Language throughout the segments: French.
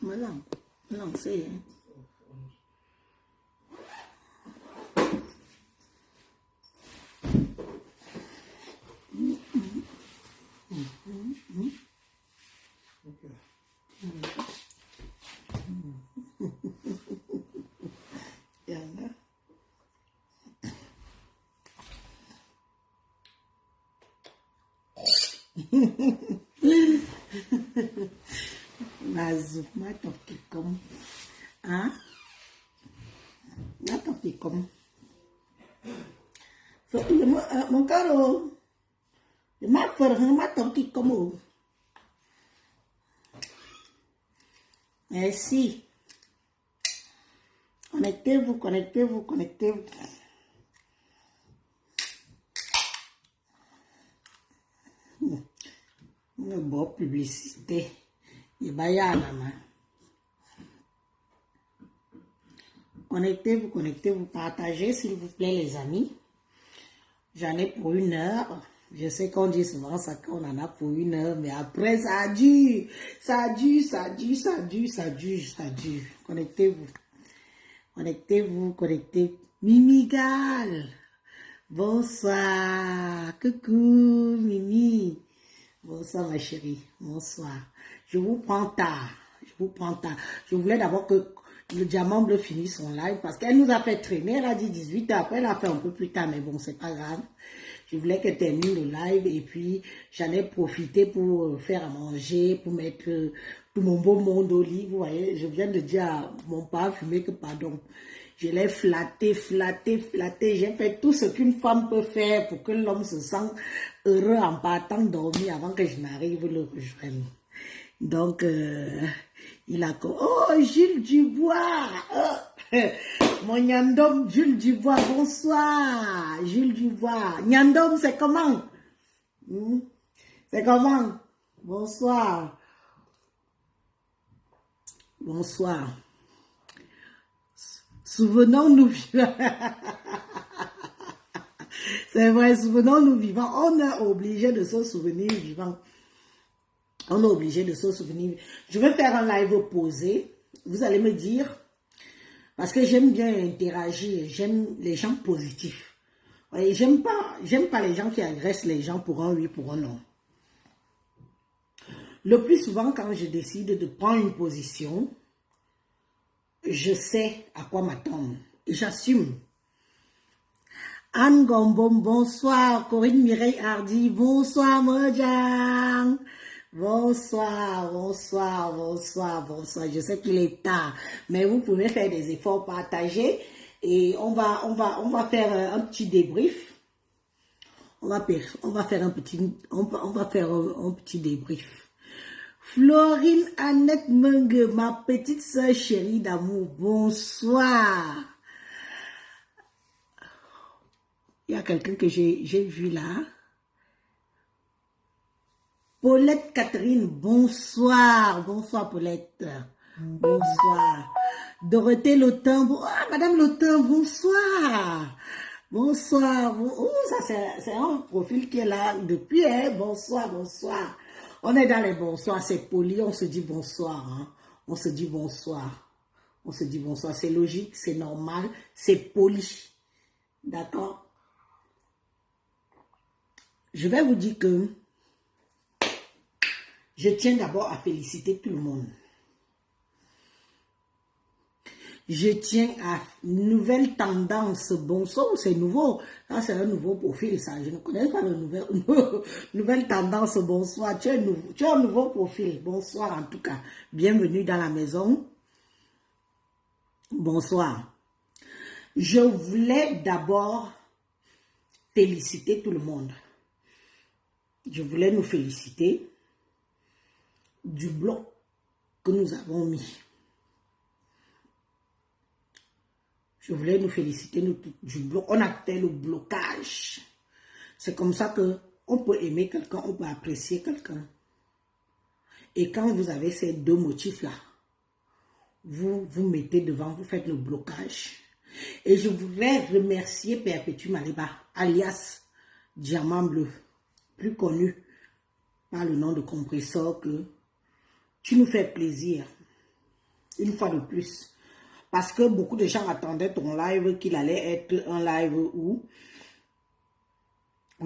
Madame, non, c'est... Mas matoki comme hein matoki comme so mon caro ma faire matoki comme merci connectez-vous connectez-vous connectez-vous une bonne publicité et bayana man. Connectez-vous, connectez-vous, partagez s'il vous plaît les amis. J'en ai pour 1 heure. Je sais qu'on dit souvent ça qu'on en a pour 1 heure, mais après ça dure. Ça dure, ça dure, ça dure, ça dure, ça dure. Connectez-vous. Connectez-vous, connectez. Mimigal. Bonsoir. Coucou, Mimi. Bonsoir ma chérie. Bonsoir. Je vous prends tard. Je vous prends tard. Je voulais d'abord que le diamant bleu finisse son live parce qu'elle nous a fait traîner. Elle a dit 18 h. Après, elle a fait un peu plus tard, mais bon, c'est pas grave. Je voulais qu'elle termine le live et puis j'en ai profité pour faire à manger, pour mettre tout mon beau monde au lit. Vous voyez, je viens de dire à mon père fumé que pardon. Je l'ai flatté, flatté, flatté. J'ai fait tout ce qu'une femme peut faire pour que l'homme se sente heureux en partant dormir avant que je n'arrive le rejoindre. Donc, il a... Oh, Jules Dubois! Oh, mon Nyandom, Jules Dubois, bonsoir! Jules Dubois. Nyandom, c'est comment? C'est comment? Bonsoir. Bonsoir. Souvenons-nous... C'est vrai, souvenons-nous vivants. On est obligé de se souvenir vivant. On est obligé de se souvenir. Je vais faire un live posé. Vous allez me dire, parce que j'aime bien interagir, j'aime les gens positifs. Et j'aime pas les gens qui agressent les gens pour un oui, pour un non. Le plus souvent, quand je décide de prendre une position, je sais à quoi m'attendre. Et j'assume. Anne Gombom, bonsoir. Corinne Mireille Hardy, bonsoir Mojang. Bonsoir, bonsoir, bonsoir, bonsoir. Je sais qu'il est tard, mais vous pouvez faire des efforts, partager et on va faire un petit débrief. On va faire un petit débrief. Florine Annette Menge, ma petite soeur chérie d'amour, bonsoir. Il y a quelqu'un que j'ai vu là. Paulette Catherine, bonsoir. Bonsoir Paulette. Bonsoir. Dorothée Lotin, Madame Lotin, bonsoir. Bonsoir. Oh, ça c'est un profil qui est là depuis, hein. Bonsoir, bonsoir. On est dans les bonsoirs, c'est poli, on se dit bonsoir. Hein. On se dit bonsoir. On se dit bonsoir, c'est logique, c'est normal, c'est poli. D'accord? Je vais vous dire que je tiens d'abord à féliciter tout le monde. Je tiens à nouvelle tendance. Bonsoir, c'est nouveau. Ça, c'est un nouveau profil, ça. Je ne connais pas le nouvelle tendance. Bonsoir. Tu as un nouveau profil. Bonsoir, en tout cas. Bienvenue dans la maison. Bonsoir. Je voulais d'abord féliciter tout le monde. Je voulais nous féliciter du bloc que nous avons mis. Je voulais nous féliciter du bloc. On a fait le blocage. C'est comme ça que on peut aimer quelqu'un, on peut apprécier quelqu'un. Et quand vous avez ces deux motifs-là, vous vous mettez devant, vous faites le blocage. Et je voudrais remercier Perpétue Maliba, alias Diamant Bleu, plus connu par le nom de compresseur que Tu nous fais plaisir. Une fois de plus. Parce que beaucoup de gens attendaient ton live qu'il allait être un live où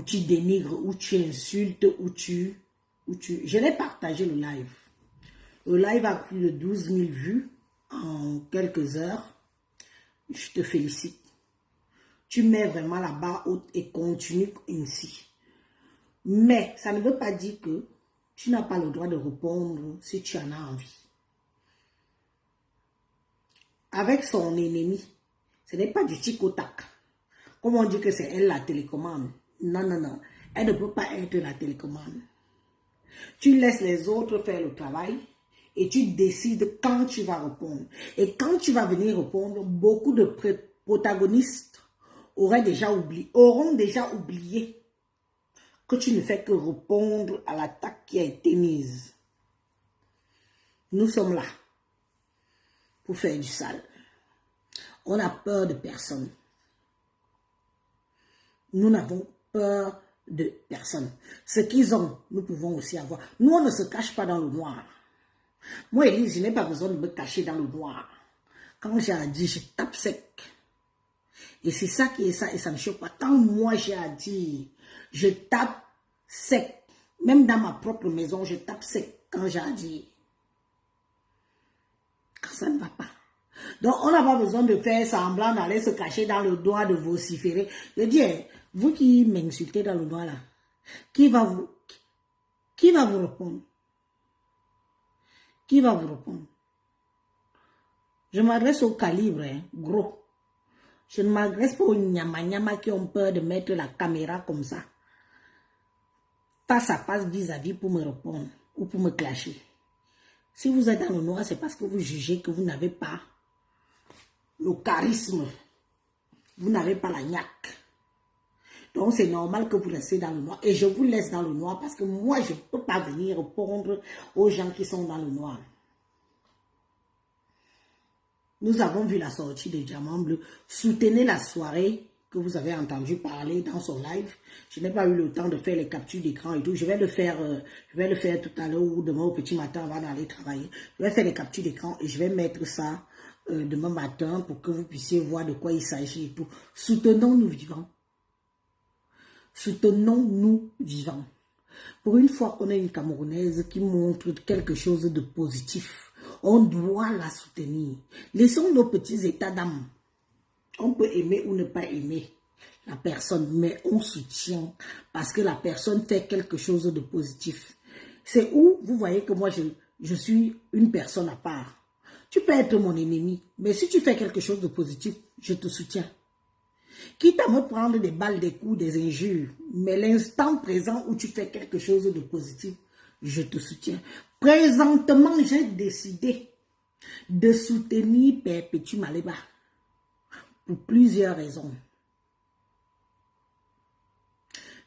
tu dénigres, où tu insultes, où tu... Je l'ai partagé le live. Le live a plus de 12 000 vues en quelques heures. Je te félicite. Tu mets vraiment la barre haute et continue ainsi. Mais ça ne veut pas dire que tu n'as pas le droit de répondre si tu en as envie. Avec son ennemi, ce n'est pas du tic-au-tac. Comme on dit que c'est elle la télécommande. Non, non, non. Elle ne peut pas être la télécommande. Tu laisses les autres faire le travail et tu décides quand tu vas répondre. Et quand tu vas venir répondre, beaucoup de protagonistes auront déjà oublié que tu ne fais que répondre à l'attaque qui a été mise. Nous sommes là pour faire du sale. On n'a peur de personne. Nous n'avons peur de personne. Ce qu'ils ont, nous pouvons aussi avoir. Nous, on ne se cache pas dans le noir. Moi, Elise, je n'ai pas besoin de me cacher dans le noir. Quand j'ai à dire, je tape sec. Et c'est ça qui est ça, et ça ne choque pas. Quand moi, j'ai à dire, je tape sec. Même dans ma propre maison, je tape sec quand j'ai à dire. Quand ça ne va pas. Donc, on n'a pas besoin de faire semblant d'aller se cacher dans le doigt, de vociférer. Je dis, vous qui m'insultez dans le doigt là, qui va vous répondre? Qui va vous répondre? Je m'adresse au calibre, gros. Je ne m'adresse pas aux nyama qui ont peur de mettre la caméra comme ça, face à face vis-à-vis pour me répondre ou pour me clasher. Si vous êtes dans le noir, c'est parce que vous jugez que vous n'avez pas le charisme. Vous n'avez pas la niaque. Donc, c'est normal que vous restez dans le noir. Et je vous laisse dans le noir parce que moi, je ne peux pas venir répondre aux gens qui sont dans le noir. Nous avons vu la sortie de Diamant Bleu. Soutenez la soirée que vous avez entendu parler dans son live. Je n'ai pas eu le temps de faire les captures d'écran et tout. Je vais le faire tout à l'heure ou demain au petit matin avant d'aller travailler. Je vais faire les captures d'écran et je vais mettre ça demain matin pour que vous puissiez voir de quoi il s'agit et tout. Soutenons-nous vivants. Soutenons-nous vivants. Pour une fois qu'on a une Camerounaise qui montre quelque chose de positif, on doit la soutenir. Laissons nos petits états d'âme. On peut aimer ou ne pas aimer la personne, mais on soutient parce que la personne fait quelque chose de positif. C'est où vous voyez que moi, je suis une personne à part. Tu peux être mon ennemi, mais si tu fais quelque chose de positif, je te soutiens. Quitte à me prendre des balles, des coups, des injures, mais l'instant présent où tu fais quelque chose de positif, je te soutiens. Présentement, j'ai décidé de soutenir Perpétue Maleba pour plusieurs raisons.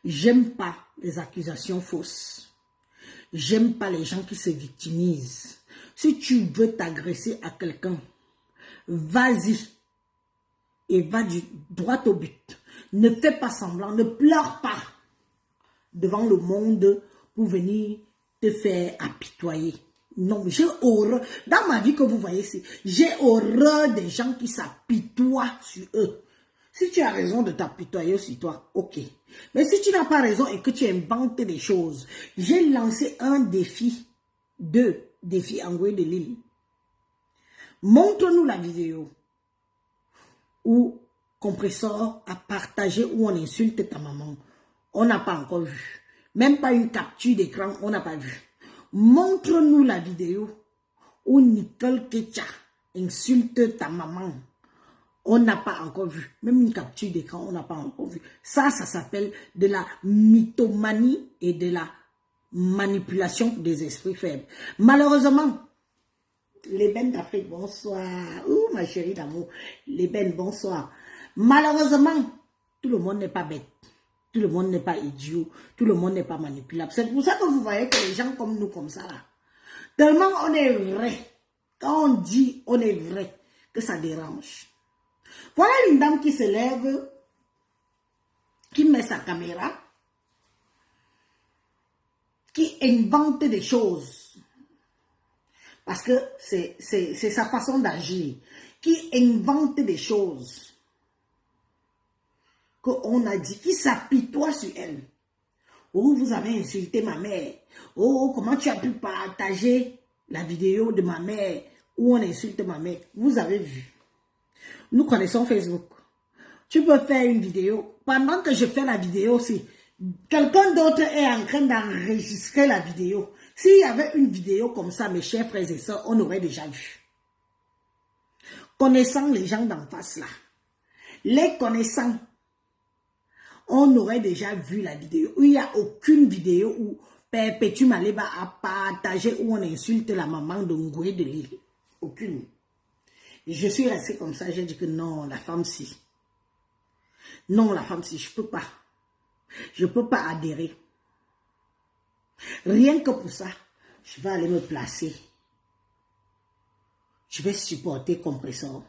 J'aime pas les accusations fausses. J'aime pas les gens qui se victimisent. Si tu veux t'agresser à quelqu'un, vas-y et va du droit au but. Ne fais pas semblant, ne pleure pas devant le monde pour venir te faire apitoyer. Non, j'ai horreur. Dans ma vie que vous voyez ici, j'ai horreur des gens qui s'apitoient sur eux. Si tu as raison de t'apitoyer sur toi, ok. Mais si tu n'as pas raison et que tu inventes des choses, j'ai lancé un défi, 2 défis en Gué de Lille. Montre-nous la vidéo où Compressor a partagé où on insulte ta maman. On n'a pas encore vu. Même pas une capture d'écran, on n'a pas vu. Montre-nous la vidéo où Nicole Ketcha insulte ta maman. On n'a pas encore vu. Même une capture d'écran, on n'a pas encore vu. Ça s'appelle de la mythomanie et de la manipulation des esprits faibles. Malheureusement, l'ébène d'Afrique, bonsoir. Ouh, ma chérie d'amour. L'ébène, bonsoir. Malheureusement, tout le monde n'est pas bête. Tout le monde n'est pas idiot. Tout le monde n'est pas manipulable. C'est pour ça que vous voyez que les gens comme nous, comme ça, là, tellement on est vrai. Quand on dit on est vrai, que ça dérange. Voilà une dame qui se lève, qui met sa caméra, qui invente des choses. Parce que c'est sa façon d'agir qui invente des choses qu'on a dit, qui s'apitoie sur elle. Oh, vous avez insulté ma mère. Oh, comment tu as pu partager la vidéo de ma mère où on insulte ma mère. Vous avez vu. Nous connaissons Facebook. Tu peux faire une vidéo. Pendant que je fais la vidéo aussi, quelqu'un d'autre est en train d'enregistrer la vidéo. S'il y avait une vidéo comme ça, mes chers frères et sœurs, on aurait déjà vu. Connaissant les gens d'en face là, les connaissant, on aurait déjà vu la vidéo. Il n'y a aucune vidéo où Perpétue Maleba a partagé où on insulte la maman de Ngoué de Lille. Aucune. Je suis restée comme ça, j'ai dit que non, la femme si. Non, la femme si, je ne peux pas. Je ne peux pas adhérer. Rien que pour ça, je vais aller me placer. Je vais supporter Compressor.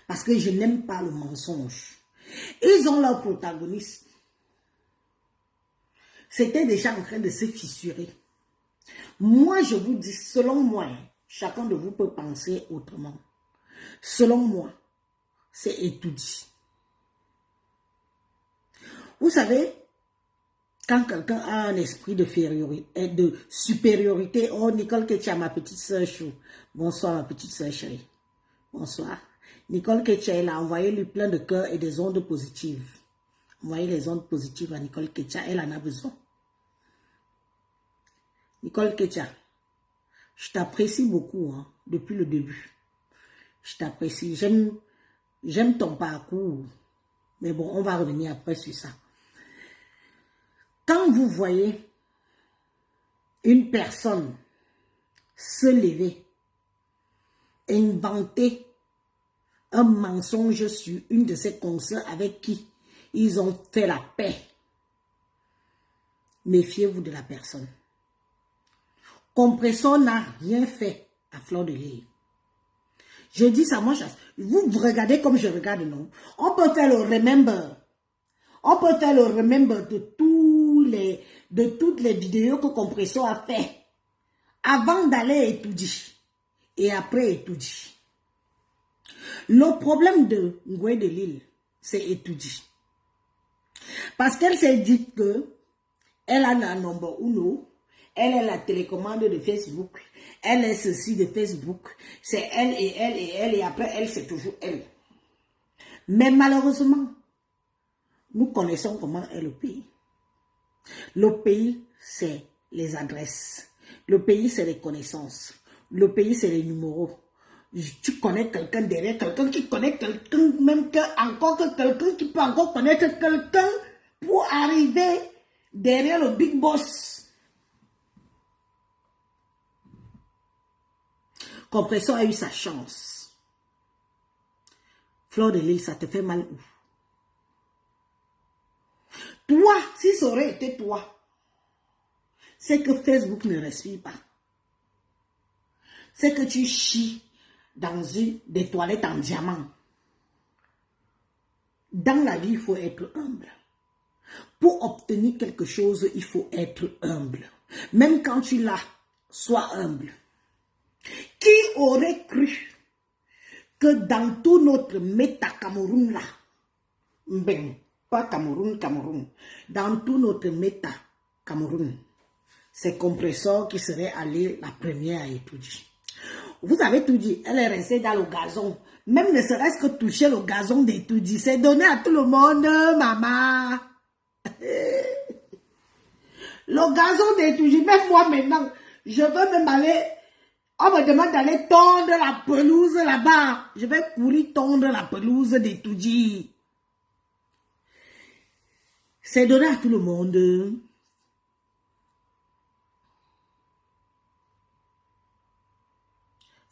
Parce que je n'aime pas le mensonge. Ils ont leur protagoniste. C'était déjà en train de se fissurer. Moi, je vous dis, selon moi, chacun de vous peut penser autrement. Selon moi, c'est étudié. Vous savez, quand quelqu'un a un esprit de supériorité, oh, Nicole Ketia, ma petite soeur chou. Bonsoir, ma petite soeur chérie. Bonsoir. Nicole Ketia, elle a envoyé lui plein de cœurs et des ondes positives. Envoyez les ondes positives à Nicole Ketia, elle en a besoin. Nicole Ketia, je t'apprécie beaucoup hein, depuis le début. Je t'apprécie, j'aime ton parcours. Mais bon, on va revenir après sur ça. Quand vous voyez une personne se lever, inventer un mensonge sur une de ses consoeurs avec qui ils ont fait la paix, méfiez-vous de la personne. Compressor n'a rien fait à Fleur de Lille. Je dis ça, moi, vous regardez comme je regarde, non? On peut faire le remember. On peut faire le remember de toutes les vidéos que Compressor a fait avant d'aller étudier et après étudier. Le problème de Ngoué de Lille, c'est étudier. Parce qu'elle s'est dit que elle a un number uno, elle est la télécommande de Facebook, elle est ceci de Facebook, c'est elle et elle et elle et après elle, c'est toujours elle. Mais malheureusement, nous connaissons comment est le pays. Le pays, c'est les adresses. Le pays, c'est les connaissances. Le pays, c'est les numéros. Tu connais quelqu'un derrière, quelqu'un qui connaît quelqu'un, même encore que quelqu'un qui peut encore connaître quelqu'un pour arriver derrière le big boss. Compressor a eu sa chance. Fleur de Lille, ça te fait mal où? Toi, si ça aurait été toi, c'est que Facebook ne respire pas. C'est que tu chies dans des toilettes en diamant. Dans la vie, il faut être humble. Pour obtenir quelque chose, il faut être humble. Même quand tu l'as, sois humble. Qui aurait cru que dans tout notre méta-Cameroun là, pas Cameroun, dans tout notre méta-Cameroun, c'est Compressor qui serait allé la première à étudier. Vous avez tout dit, elle est restée dans le gazon. Même ne serait-ce que toucher le gazon d'étudier, c'est donné à tout le monde, maman. Le gazon d'étudier, même moi maintenant, je veux même aller, on me demande d'aller tondre la pelouse là-bas. Je vais courir tondre la pelouse d'étudier. C'est donné à tout le monde.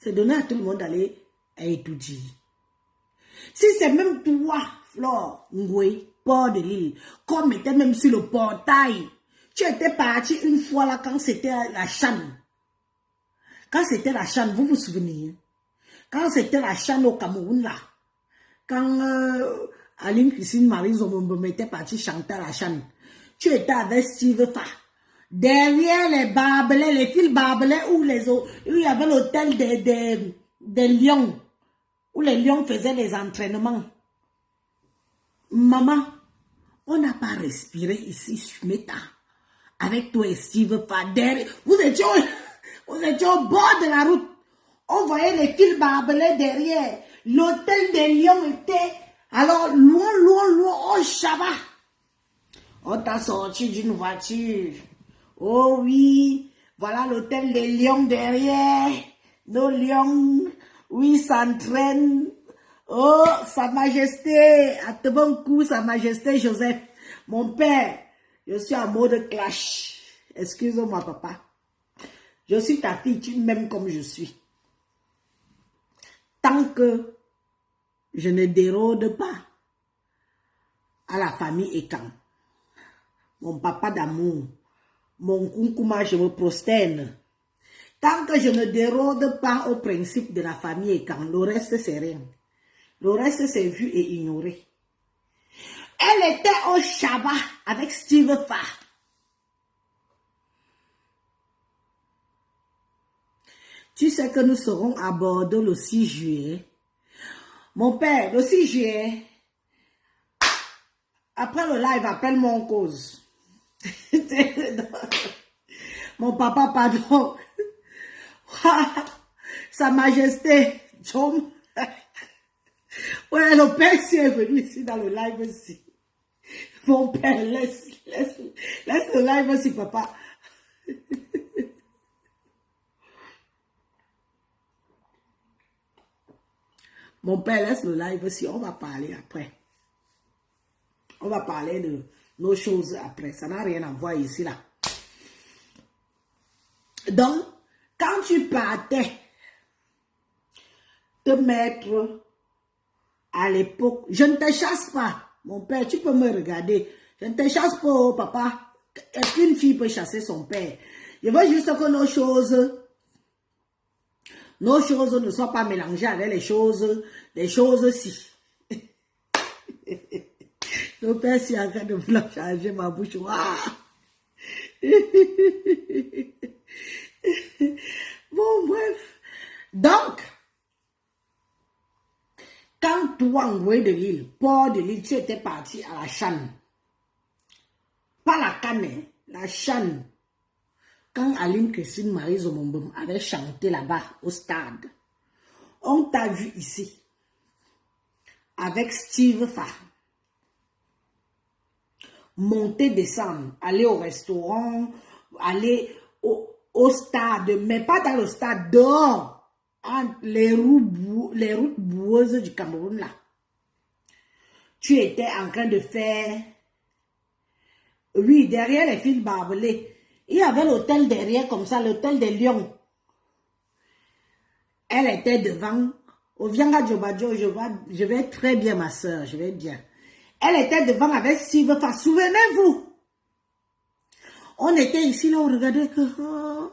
C'est donné à tout le monde d'aller étudier. Si c'est même toi, Flore Ngoué, Port de Lille, comme était même sur le portail, tu étais parti une fois là quand c'était la chaîne. Quand c'était la chaîne, vous vous souvenez? Quand c'était la chaîne au Cameroun là, quand Aline Christine Marie Zomombo était partie chanter à la chaîne, tu étais avec Steve Fa. Derrière les barbelés, les fils barbelés où il y avait l'hôtel des lions, où les lions faisaient les entraînements. Maman, on n'a pas respiré ici sur Meta. Avec toi et Steve Fader. Vous étiez au bord de la route. On voyait les fils barbelés derrière. L'hôtel des lions était alors loin, loin, loin. Oh, Chaba. On t'a sorti d'une voiture. Oh oui, voilà l'hôtel des lions derrière. Nos lions, oui, s'entraînent. Oh, Sa Majesté, à te bon coup, Sa Majesté Joseph. Mon père, je suis en mode clash. Excuse-moi, papa. Je suis ta fille, tu m'aimes comme je suis. Tant que je ne dérode pas à la famille Ekan, mon papa d'amour, mon kunkouma, je me prosterne. Tant que je ne dérode pas au principe de la famille Ekan, le reste c'est rien. Le reste c'est vu et ignoré. Elle était au Shabbat avec Steve Farr. Tu sais que nous serons à Bordeaux le 6 juillet. Mon père, le 6 juillet, après le live, appelle-moi en cause. Mon papa, pardon. Sa Majesté, John. Ouais, le père est venu ici dans le live aussi. Mon père, laisse le live aussi, papa. Mon père, laisse le live aussi. On va parler après. On va parler de nos choses après. Ça n'a rien à voir ici, là. Donc, quand tu partais te mettre à l'époque, je ne te chasse pas. Mon père, tu peux me regarder. Je ne te chasse pas, oh, papa. Est-ce qu'une fille peut chasser son père? Je veux juste que nos choses ne soient pas mélangées avec les choses si. Le père s'est en train de vouloir changer ma bouche. Bon, bref. Donc, quand toi, envoyé de l'île, port de l'île, tu étais parti à la Channe. Pas la Canne, la Channe. Quand Aline Christine Marie Zomombom avait chanté là-bas au stade, on t'a vu ici avec Steve Farr. Monter, descendre, aller au restaurant, aller au stade, mais pas dans le stade, dehors, entre les routes boueuses du Cameroun là. Tu étais en train de faire, oui, derrière les fils barbelés. Il y avait l'hôtel derrière comme ça, l'hôtel des Lions. Elle était devant. Au Vianga Djobadjo, je vais très bien ma soeur, je vais bien. Elle était devant avec Steve Farr. Souvenez-vous. On était ici, là, on regardait que, oh,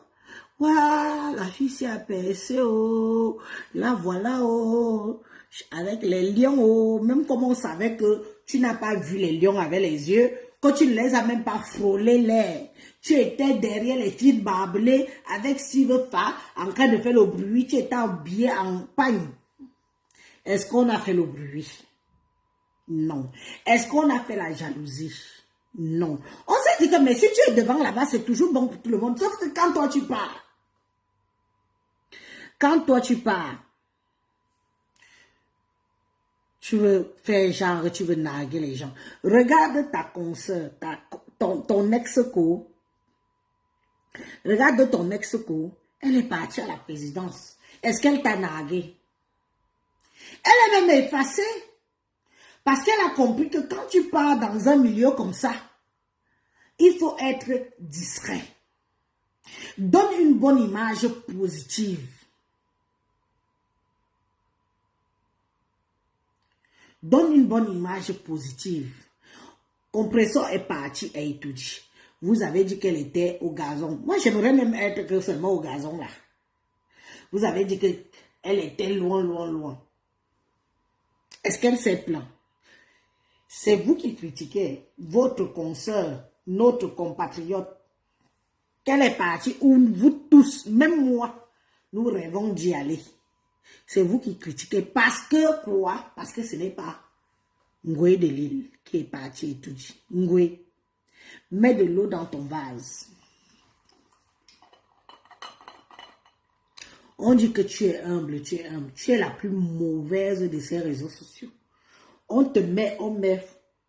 waouh, la fille s'est aperçue, oh, là, voilà, oh, avec les lions, oh, même comme on savait que tu n'as pas vu les lions avec les yeux, que tu ne les as même pas frôlés l'air. Tu étais derrière les fils barbelés avec Steve Farr, en train de faire le bruit, tu étais habillé en pagne. Est-ce qu'on a fait le bruit? Non. Est-ce qu'on a fait la jalousie? Non. On s'est dit que, mais si tu es devant là-bas, c'est toujours bon pour tout le monde. Sauf que quand toi tu pars. Quand toi tu pars. Tu veux faire genre, tu veux narguer les gens. Regarde ta consoeur, ton ex-co. Regarde ton ex-co. Elle est partie à la présidence. Est-ce qu'elle t'a nargué? Elle est même effacée. Parce qu'elle a compris que quand tu pars dans un milieu comme ça, il faut être discret. Donne une bonne image positive. Donne une bonne image positive. Compressor est parti à étudier. Vous avez dit qu'elle était au gazon. Moi, j'aimerais même être que seulement au gazon là. Vous avez dit qu'elle était loin, loin, loin. Est-ce qu'elle s'est plainte? C'est vous qui critiquez votre consoeur, notre compatriote. qu'elle est partie, où vous tous, même moi, nous rêvons d'y aller. C'est vous qui critiquez. Parce que quoi? Parce que ce n'est pas Ngoué de Lille qui est parti et tout dit. Ngoué, mets de l'eau dans ton vase. On dit que tu es humble, tu es humble. Tu es la plus mauvaise de ces réseaux sociaux. On met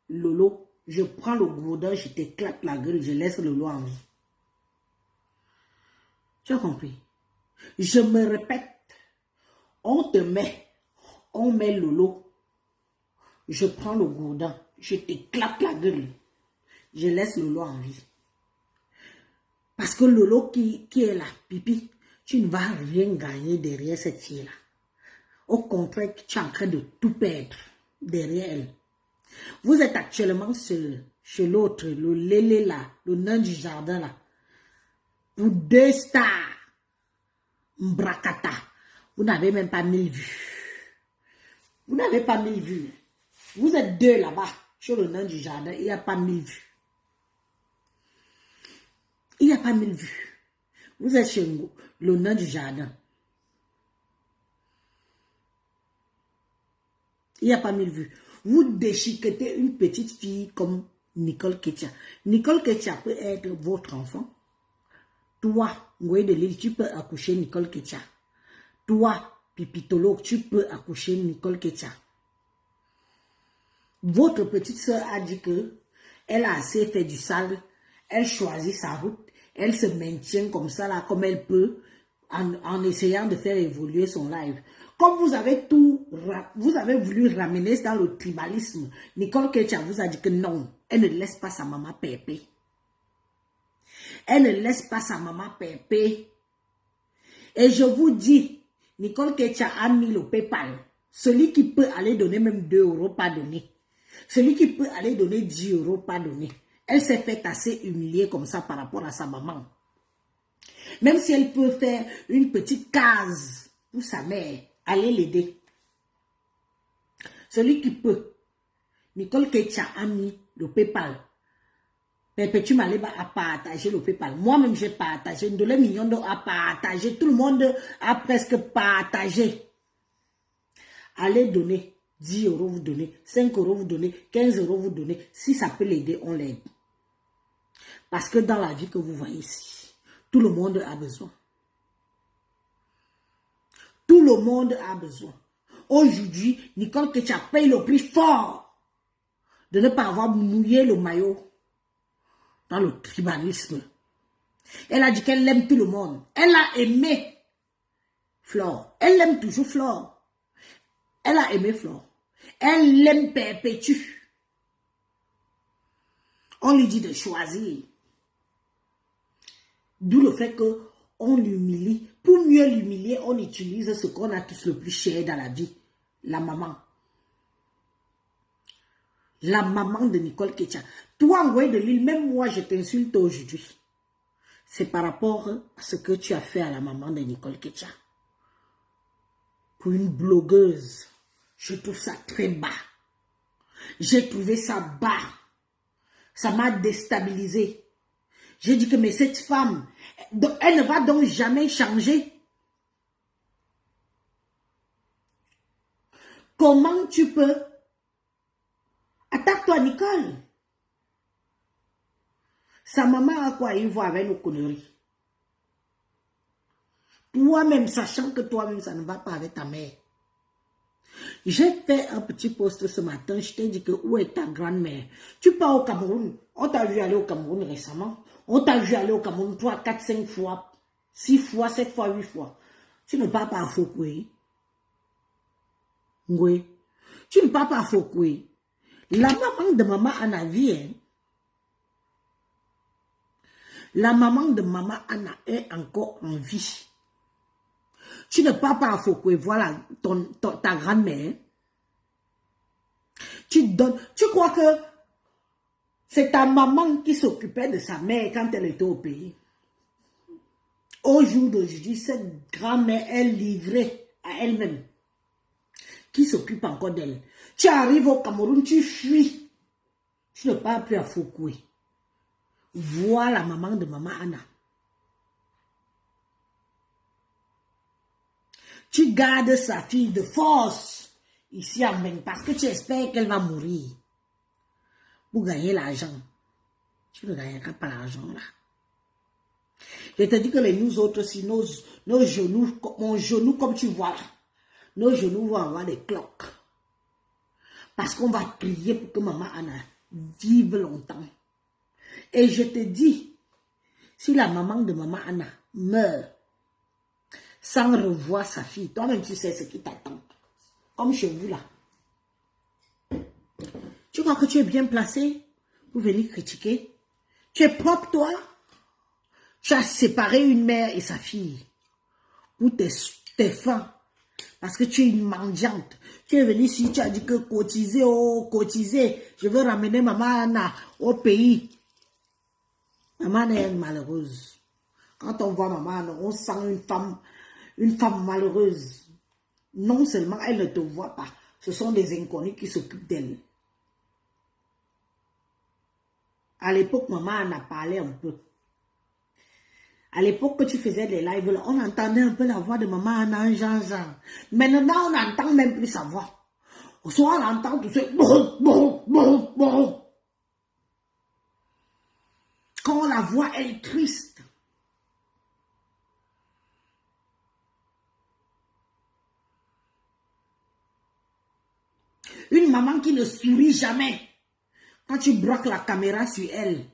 Lolo. Je prends le gourdin, je t'éclate la gueule, je laisse Lolo en vie. Tu as compris? Je me répète. On met Lolo. Je prends le gourdin, je t'éclate la gueule. Je laisse Lolo en vie. Parce que Lolo qui est là, pipi, tu ne vas rien gagner derrière cette fille-là. Au contraire, tu es en train de tout perdre derrière elle. Vous êtes actuellement chez l'autre, le lélé là, le nain du jardin là. Pour 2 stars, Mbrakata, vous n'avez même pas 1000 vues. Vous n'avez pas 1000 vues. Vous êtes 2 là-bas, chez le nain du jardin, il n'y a pas 1000 vues. Il n'y a pas 1000 vues. Vous êtes chez le nain du jardin. Il n'y a pas 1000 vues. Vous déchiquetez une petite fille comme Nicole Ketia. Nicole Ketia peut être votre enfant. Toi, Ngoué de Lille, tu peux accoucher Nicole Ketia. Toi, Pipitolo, tu peux accoucher Nicole Ketia. Votre petite soeur a dit que elle a assez fait du sale. Elle choisit sa route. Elle se maintient comme ça, là, comme elle peut, en essayant de faire évoluer son live. Comme vous avez voulu ramener dans le tribalisme, Nicole Ketia vous a dit que non, elle ne laisse pas sa maman pépé. Elle ne laisse pas sa maman pépé. Et je vous dis, Nicole Ketia a mis le PayPal. Celui qui peut aller donner même 2 €, pas donné. Celui qui peut aller donner 10 €, pas donné. Elle s'est fait assez humilier comme ça par rapport à sa maman. Même si elle peut faire une petite case pour sa mère, allez l'aider. Celui qui peut. Nicole Ketia a mis le PayPal. Perpétue Maleba a partagé le PayPal. Moi-même, j'ai partagé. De millions a partagé. Tout le monde a presque partagé. Allez donner. 10 €, vous donnez. 5 € vous donnez. 15 € vous donnez. Si ça peut l'aider, on l'aide. Parce que dans la vie que vous voyez ici, tout le monde a besoin. Tout le monde a besoin. Aujourd'hui, Nicole Ketia paye le prix fort de ne pas avoir mouillé le maillot dans le tribalisme. Elle a dit qu'elle aime tout le monde. Elle a aimé Flore. Elle aime toujours Flore. Elle a aimé Flore. Elle l'aime Perpétue. On lui dit de choisir. D'où le fait qu'on l'humilie. Pour mieux l'humilier, on utilise ce qu'on a tous le plus cher dans la vie. La maman. La maman de Nicole Ketia. Toi, Ngoué de Lille, même moi, je t'insulte aujourd'hui. C'est par rapport à ce que tu as fait à la maman de Nicole Ketia. Pour une blogueuse, je trouve ça très bas. J'ai trouvé ça bas. Ça m'a déstabilisé. J'ai dit que mais cette femme, elle ne va donc jamais changer. Comment tu peux? Attaque-toi, Nicole. Sa maman a quoi y voir avec nos conneries? Toi-même, sachant que toi-même, ça ne va pas avec ta mère. J'ai fait un petit post ce matin, je t'ai dit que où est ta grand-mère? Tu pars au Cameroun. On t'a vu aller au Cameroun récemment. On t'a vu aller au Cameroun 3, 4, 5 fois, 6 fois, 7 fois, 8 fois. Tu ne pars pas à Fokoué. Oui. Tu ne pars pas à Fokoué. La maman de maman Anna vit, hein? La maman de maman Anna est encore en vie. Tu ne pars pas à Fokoué, voilà ta grand-mère. Tu donnes. Tu crois que c'est ta maman qui s'occupait de sa mère quand elle était au pays. Au jour d'aujourd'hui, cette grand-mère est livrée à elle-même. Qui s'occupe encore d'elle. Tu arrives au Cameroun, tu fuis. Tu ne pars plus à Fokoué. Vois la maman de maman Anna. Tu gardes sa fille de force ici à Mbeng parce que tu espères qu'elle va mourir. Pour gagner l'argent. Tu ne gagneras pas l'argent là. Je te dis que nous autres, si nos genoux, mon genou comme tu vois là, nos genoux vont avoir des cloques. Parce qu'on va prier pour que maman Anna vive longtemps. Et je te dis, si la maman de maman Anna meurt sans revoir sa fille, toi-même tu sais ce qui t'attend. Comme chez vous là. Tu crois que tu es bien placé pour venir critiquer? Tu es propre toi? Tu as séparé une mère et sa fille pour tes fins. Parce que tu es une mendiante. Tu es venu ici, tu as dit que cotiser, oh, cotiser. Je veux ramener maman Anna au pays. Maman Anna est malheureuse. Quand on voit maman Anna, on sent une femme malheureuse. Non seulement elle ne te voit pas, ce sont des inconnus qui s'occupent d'elle. À l'époque, maman Anna parlait un peu. À l'époque que tu faisais des lives, là, on entendait un peu la voix de maman Anna, Jean. Maintenant, on n'entend même plus sa voix. Soit on entend tout ça. Quand la voix est triste. Une maman qui ne sourit jamais. Quand tu braques la caméra sur elle,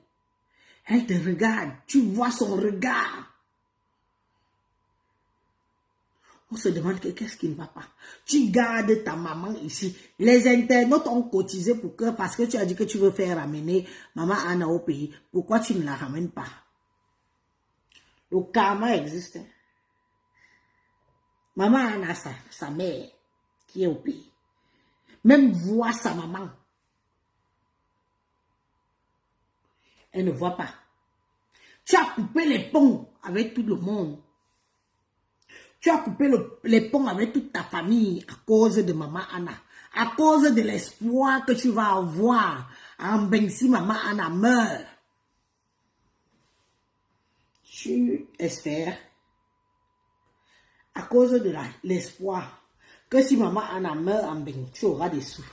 elle te regarde, tu vois son regard. On se demande qu'est-ce qui ne va pas. Tu gardes ta maman ici. Les internautes ont cotisé pour que, parce que tu as dit que tu veux faire ramener maman Anna au pays. Pourquoi tu ne la ramènes pas? Le karma existe. Maman Anna, sa mère, qui est au pays. Même voit sa maman. Elle ne voit pas. Tu as coupé les ponts avec tout le monde. Tu as coupé les ponts avec toute ta famille à cause de maman Anna. À cause de l'espoir que tu vas avoir en Mbeng si maman Anna meurt. Tu espères, à cause de l'espoir, que si maman Anna meurt en Mbeng, tu auras des sous.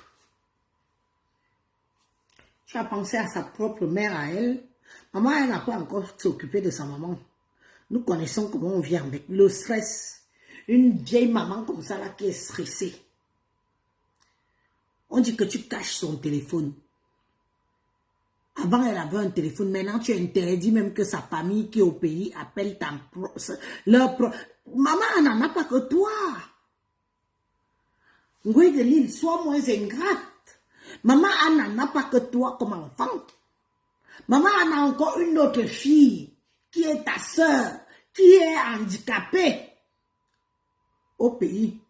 Tu as pensé à sa propre mère, à elle. Maman, elle n'a pas encore s'occupé de sa maman. Nous connaissons comment on vit avec le stress. Une vieille maman comme ça là qui est stressée. On dit que tu caches son téléphone. Avant, elle avait un téléphone. Maintenant, tu interdis même que sa famille qui est au pays appelle Maman, elle n'en a pas que toi. Ngoué de l'île, sois moins ingrate. Maman, elle n'en a pas que toi comme enfant. Maman, elle a encore une autre fille qui est ta soeur, qui est handicapée au pays.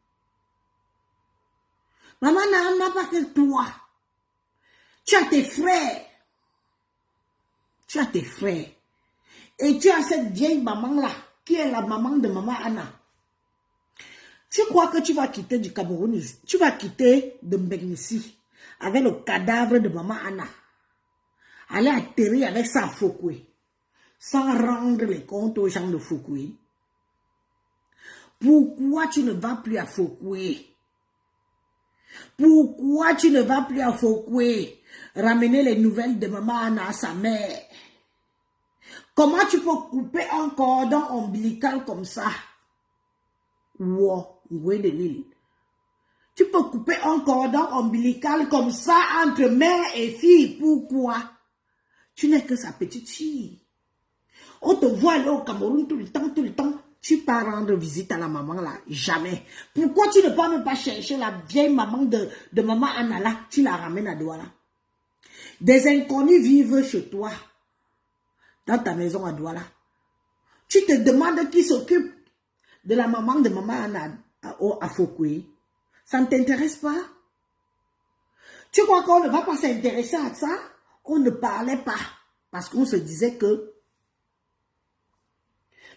Maman n'a pas que toi. Tu as tes frères. Tu as tes frères. Et tu as cette vieille maman-là, qui est la maman de maman Anna. Tu crois que tu vas quitter du Cameroun, tu vas quitter de Mbeng ici, avec le cadavre de maman Anna. Aller atterrir avec ça à Fokoué, sans rendre les comptes aux gens de Fokoué. Pourquoi tu ne vas plus à Fokoué? Pourquoi tu ne vas plus à Fokoué ramener les nouvelles de maman Anna à sa mère? Comment tu peux couper un cordon ombilical comme ça? Wow, de l'île. Tu peux couper un cordon ombilical comme ça entre mère et fille. Pourquoi? Tu n'es que sa petite fille. On te voit aller au Cameroun tout le temps. Tu pars rendre visite à la maman là, jamais. Pourquoi tu ne peux même pas chercher la vieille maman de maman Anna là, tu la ramènes à Douala? Des inconnus vivent chez toi, dans ta maison à Douala. Tu te demandes qui s'occupe de la maman de maman Anna à Fokoué. Ça ne t'intéresse pas? Tu crois qu'on ne va pas s'intéresser à ça? On ne parlait pas, parce qu'on se disait que...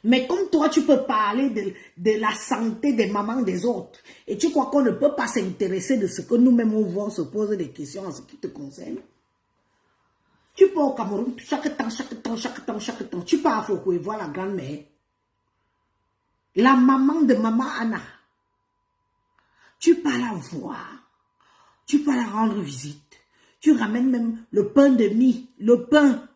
Mais comme toi, tu peux parler de la santé des mamans des autres, et tu crois qu'on ne peut pas s'intéresser de ce que nous-mêmes on voit, on se pose des questions en ce qui te concerne. Tu peux au Cameroun, chaque temps, tu pars à Fokoué voir la grand-mère. La maman de maman Anna, Tu peux la voir. Tu peux la rendre visite. Tu ramènes même le pain de mie, le pain,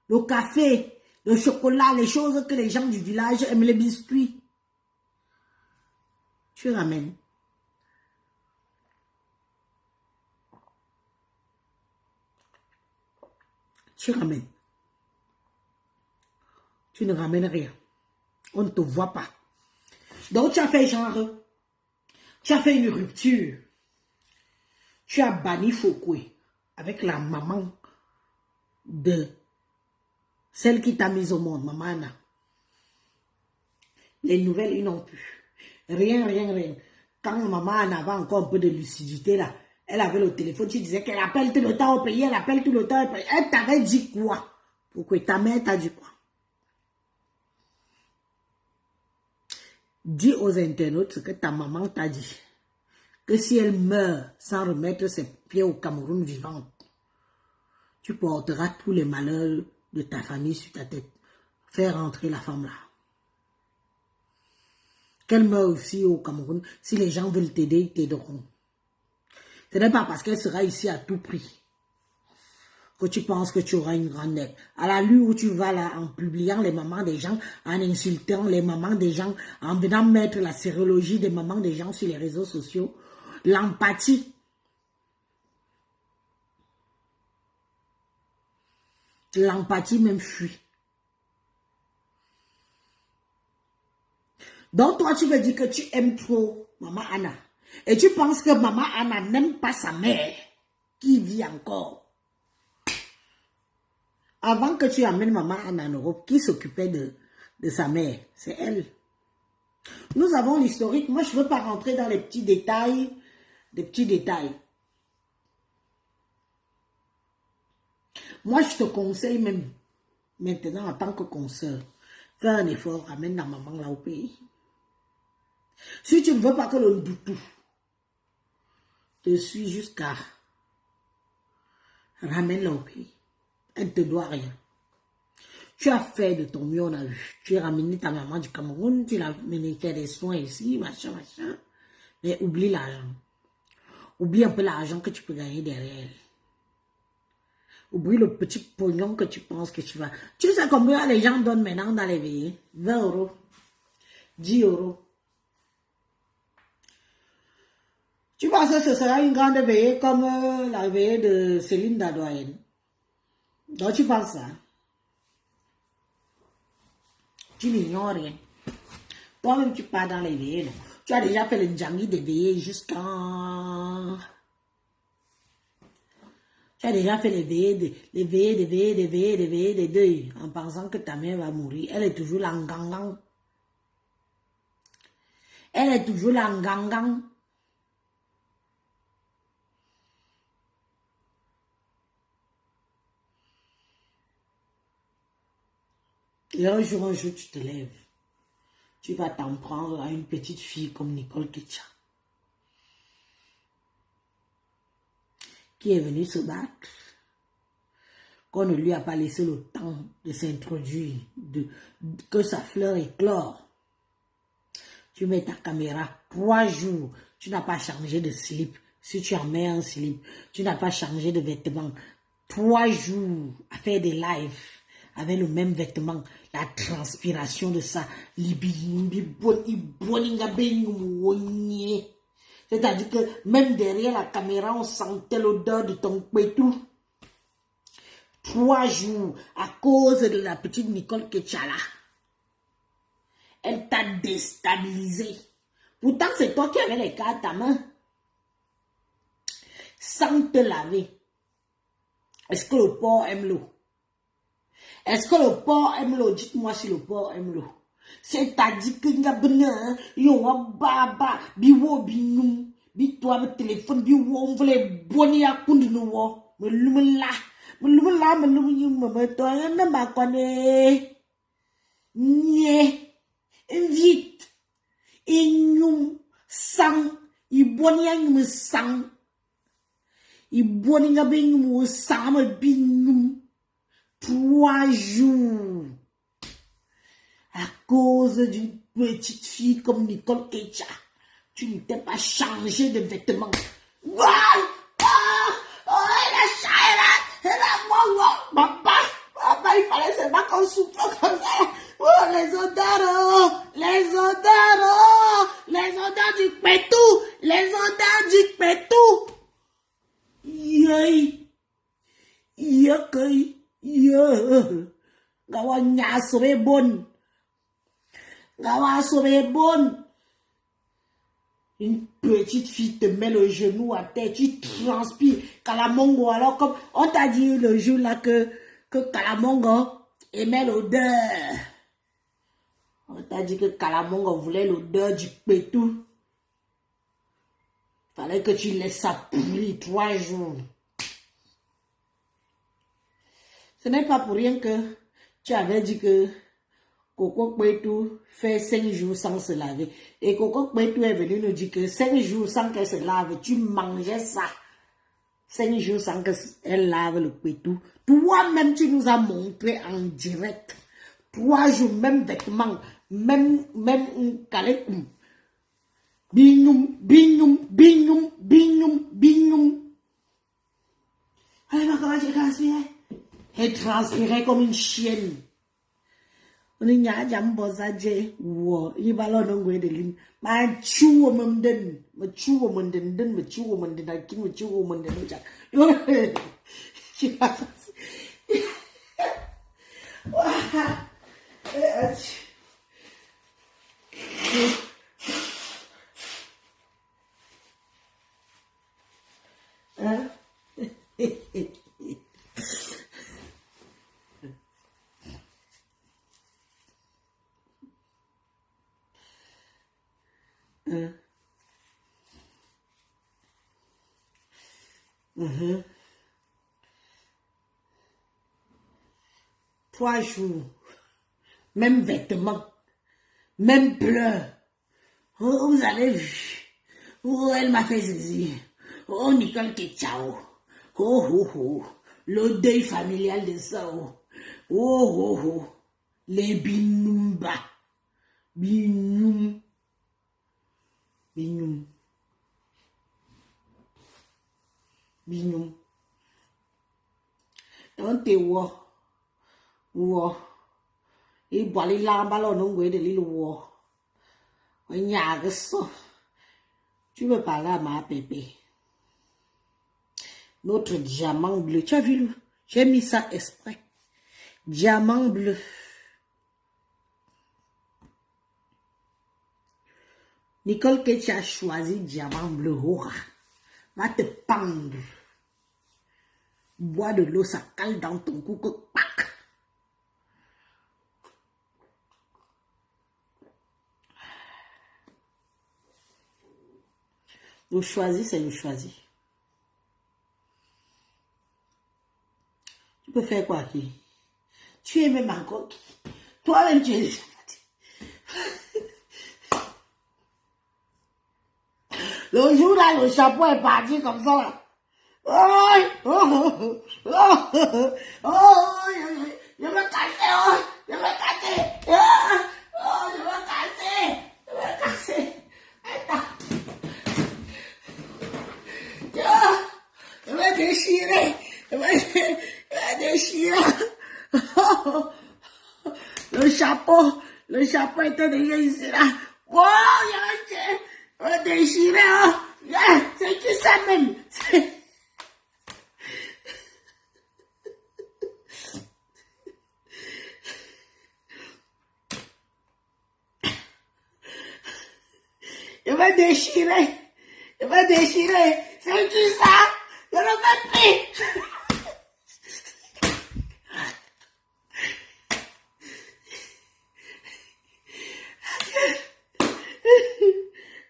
le café, le chocolat, les choses que les gens du village aiment, les biscuits. Tu ramènes. Tu ramènes. Tu ne ramènes rien. On ne te voit pas. Donc, tu as fait genre, tu as fait une rupture. Tu as banni Fokwe avec la maman de celle qui t'a mise au monde, maman Anna. Les nouvelles, ils n'ont plus. Rien, rien, rien. Quand maman Anna avait encore un peu de lucidité là, elle avait le téléphone, tu disais qu'elle appelle tout le temps au pays, elle appelle tout le temps au pays. Elle t'avait dit quoi? Pourquoi ta mère t'a dit quoi? Dis aux internautes ce que ta maman t'a dit. Que si elle meurt sans remettre ses pieds au Cameroun vivante, tu porteras tous les malheurs de ta famille sur ta tête. Faire rentrer la femme là. Qu'elle meurt aussi au Cameroun. Si les gens veulent t'aider, ils t'aideront. Ce n'est pas parce qu'elle sera ici à tout prix que tu penses que tu auras une grande aide. À la lutte où tu vas là, en publiant les mamans des gens, en insultant les mamans des gens, en venant mettre la sérologie des mamans des gens sur les réseaux sociaux, l'empathie. L'empathie même fuit. Donc toi, tu veux dire que tu aimes trop Maman Anna. Et tu penses que Maman Anna n'aime pas sa mère qui vit encore. Avant que tu amènes Maman Anna en Europe, qui s'occupait de sa mère? C'est elle. Nous avons l'historique. Moi, je ne veux pas rentrer dans les petits détails. Des petits détails. Moi, je te conseille même, maintenant, en tant que consoeur, fais un effort, ramène la maman là au pays. Si tu ne veux pas que le Ndoutou te suive jusqu'à, ramène-la au pays. Elle ne te doit rien. Tu as fait de ton mieux, on a vu. Tu as ramené ta maman du Cameroun, tu l'as amené faire des soins ici, machin, machin. Mais oublie l'argent. Oublie un peu l'argent que tu peux gagner derrière elle. Oublie le petit pognon que tu penses que tu vas. Tu sais combien les gens donnent maintenant dans les veillées? 20 €, 10 €. Tu penses que ce sera une grande veillée comme la veillée de Céline Dadoyenne? Donc tu penses ça? Tu n'ignores rien. Toi-même, tu pars dans les veillées. Non? Tu as déjà fait le Ndjangi des veillées jusqu'à... Tu as déjà fait les veillées, des deuils, en pensant que ta mère va mourir. Elle est toujours là en gangang. Elle est toujours là en gangang. Et un jour, tu te lèves. Tu vas t'en prendre à une petite fille comme Nicole Ketcha, qui est venue se battre, qu'on ne lui a pas laissé le temps de s'introduire, que sa fleur éclore. Tu mets ta caméra, 3 jours, tu n'as pas changé de slip. Si tu en mets un slip, tu n'as pas changé de vêtements. 3 jours à faire des lives avec le même vêtement, la transpiration de ça. C'est-à-dire que même derrière la caméra, on sentait l'odeur de ton pétou. 3 jours à cause de la petite Nicole Ketchala. Elle t'a déstabilisé. Pourtant, c'est toi qui avais les cartes à ta main. Sans te laver. Est-ce que le porc aime l'eau? Est-ce que le porc aime l'eau? Dites-moi si le porc aime l'eau. C'est-à-dire que y a benin, yo baba, biwo binum, bitoi le téléphone, biwo on voulait bonner à kundi no, me lumela, me lumela, me toi, ne m'a connaît. Nye, invite, ignum, sang, i bonny me sang, i bonny a bing, sang, me bing. 3 jours à cause d'une petite fille comme Nicole Ketcha. Tu ne t'es pas changé de vêtements. Wow! Oh, elle a papa, il fallait seulement qu'on souffle comme ça. Oh, les odeurs, les odeurs du pétou, les odeurs du pétou. Yay, gawa nyasore bon, Une petite fille te met le genou à terre, tu transpires. Kalamongo, alors comme on t'a dit le jour là que Kalamongo aimait l'odeur. On t'a dit que Kalamongo voulait l'odeur du pétou. Fallait que tu laisses ça pourrir 3 jours. Ce n'est pas pour rien que tu avais dit que Coco Pétou fait 5 jours sans se laver. Et Coco Pétou est venu nous dire que 5 jours sans qu'elle se lave, tu mangeais ça. 5 jours sans qu'elle lave le pétou. Toi-même, tu nous as montré en direct. 3 jours, même vêtements, même calecoum. Bingum. Allez, comment tu transpires? Elle transpirait comme une chienne. On est a jambo zaje wo yi balon ngwe de lim ma chuo menden ma chuo menden den ma chuo menden da kin ma chuo menden ja yo ci pa Trois jours, même vêtements, même pleurs. Oh, vous avez vu. Oh, elle m'a fait saisir. Oh, Nicole Ketchao. Oh. Le deuil familial de ça. Oh. Les binumba. Binum. Don't te wo. Et boit les larmes alors non de l'île wo. On y a que ça. Tu veux parler à ma pépé. Notre diamant bleu. Tu as vu? J'ai mis ça exprès. Diamant bleu. Nicole que tu as choisi diamant bleu. Va te pendre. Bois de l'eau, ça cale dans ton cou. Pac. Le choisi, c'est le choisi. Tu peux faire quoi qui? Tu es même encore qui? Toi-même, tu es... Le jour là, le chapeau est parti comme ça là. Je vais me casser, je vais casser. Attends. Je vais déchirer. Je vais déchirer. Le chapeau était déjà ici là. Oh, je vais déchirer. C'est qui ça même? Je vais déchirer. C'est qui ça? Je ne veux plus.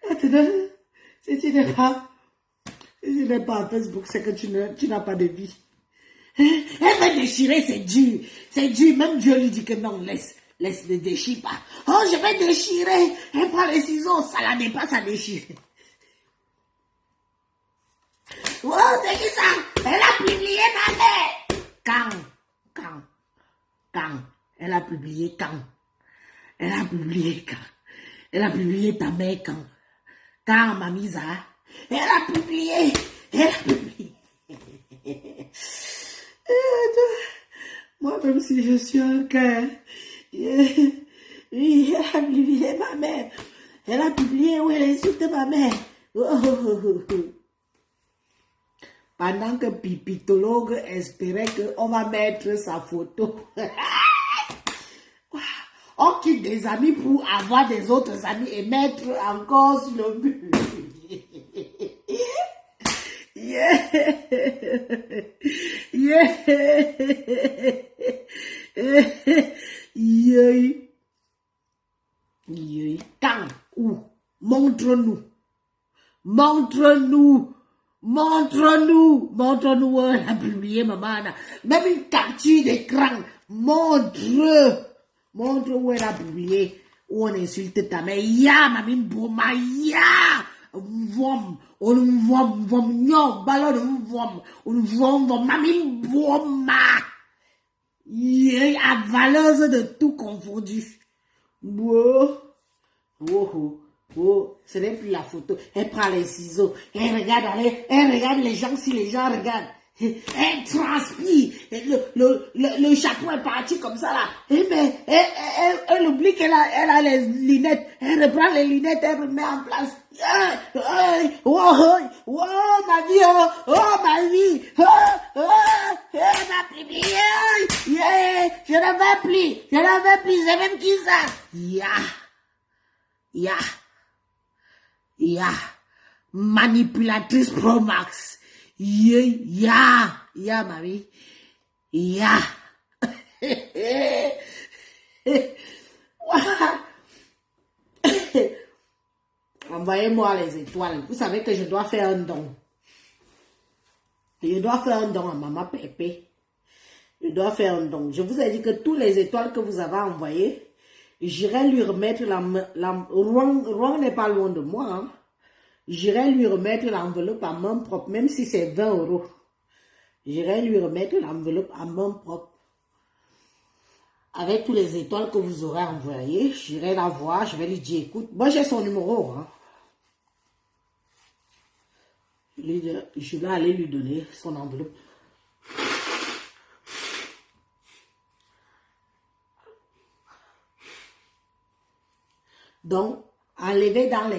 Attends, si tu n'es pas à Facebook, c'est que tu n'as pas de vie. Elle va déchirer, c'est dur. C'est dur. Même Dieu lui dit que non, laisse, ne déchire pas. Oh, je vais déchirer. Elle prend les ciseaux, ça la dépasse à déchirer. Oh, c'est qui ça? Elle a publié ma mère. Quand? Elle a publié quand? Elle a publié ta mère quand? quand on m'a mis ça, elle a publié. Elle a publié. Moi, même si je suis un cœur, oui, elle a publié ma mère. Elle a publié où elle insulte ma mère. Pendant que Pipitologue espérait qu'on va mettre sa photo. On quitte des amis pour avoir des autres amis et mettre encore sur le but. Yeah. Yeah. Yeah. Yeah. Quand? Où? Montre-nous. Montre-nous. Montre-nous. Montre-nous. Elle a publié, maman. Même une capture d'écran. Montre. Montre où elle a publié. Où on insulte ta mère. Ya, mamine Bouma. Ya. Vom. On vom. Vom. Nyon. Ballon. Vom. On vom. Vom. Mamine Bouma. Ya. Avaleuse de tout confondu. Wow. Oh. Oh, ce n'est plus la photo. Elle prend les ciseaux. Elle regarde les gens si les gens regardent. Elle transpire. Le chapeau est parti comme ça là. Mais elle oublie qu'elle a les lunettes. Elle reprend les lunettes, elle remet en place. Oh ma vie, oh ma vie. Elle m'a publié. Je ne veux plus. C'est même qui ça. Ya, manipulatrice Pro Max. Ya, mamie. Ya. Envoyez-moi les étoiles. Vous savez que je dois faire un don. Je dois faire un don à Maman Pépé. Je dois faire un don. Je vous ai dit que tous les étoiles que vous avez envoyées, j'irai lui remettre Rouen n'est pas loin de moi. Hein. J'irai lui remettre l'enveloppe à main propre, même si c'est 20 €. J'irai lui remettre l'enveloppe à main propre. Avec tous les étoiles que vous aurez envoyées, j'irai la voir, je vais lui dire, écoute, moi j'ai son numéro. Hein. Je vais aller lui donner son enveloppe. Donc, enlevez en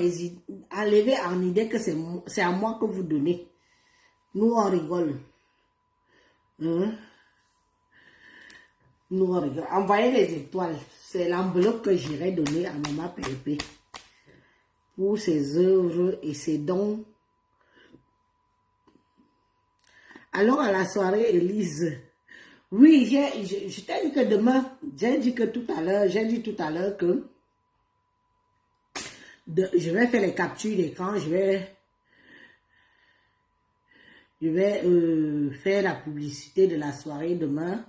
idée que c'est à moi que vous donnez. Nous, on rigole. Hein? Nous, on rigole. Envoyez les étoiles. C'est l'enveloppe que j'irai donner à Maman Pépé pour ses œuvres et ses dons. Alors, à la soirée, Élise. Oui, je t'ai dit que demain, j'ai dit tout à l'heure que je vais faire les captures d'écran, je vais faire la publicité de la soirée demain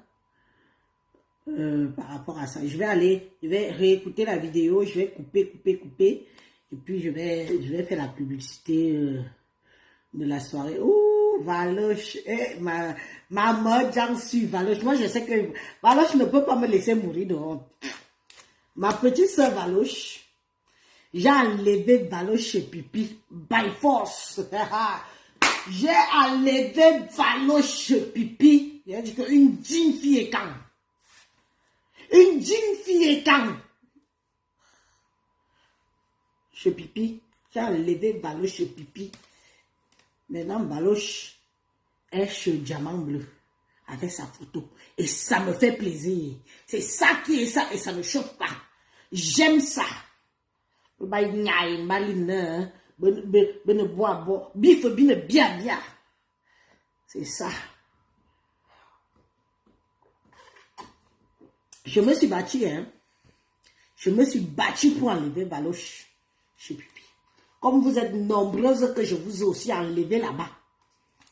par rapport à ça. Je vais réécouter la vidéo, je vais couper et puis je vais faire la publicité de la soirée. Ouh, Valoche, ma mode, j'en suis Valoche. Moi, je sais que Valoche ne peut pas me laisser mourir de honte. Ma petite soeur Valoche, j'ai enlevé Valoche chez Pipi, by force. J'ai enlevé Valoche chez Pipi. J'ai dit qu'une digne fille est quand. Une digne fille est quand. Chez Pipi, j'ai enlevé Valoche chez Pipi. Maintenant, Valoche est chez Diamant Bleu avec sa photo. Et ça me fait plaisir. C'est ça qui est ça et ça ne choque pas. J'aime ça. C'est ça. Je me suis battue, hein. Je me suis battue pour enlever Valoche chez Pipi. Comme vous êtes nombreuses que je vous ai aussi enlevé là-bas.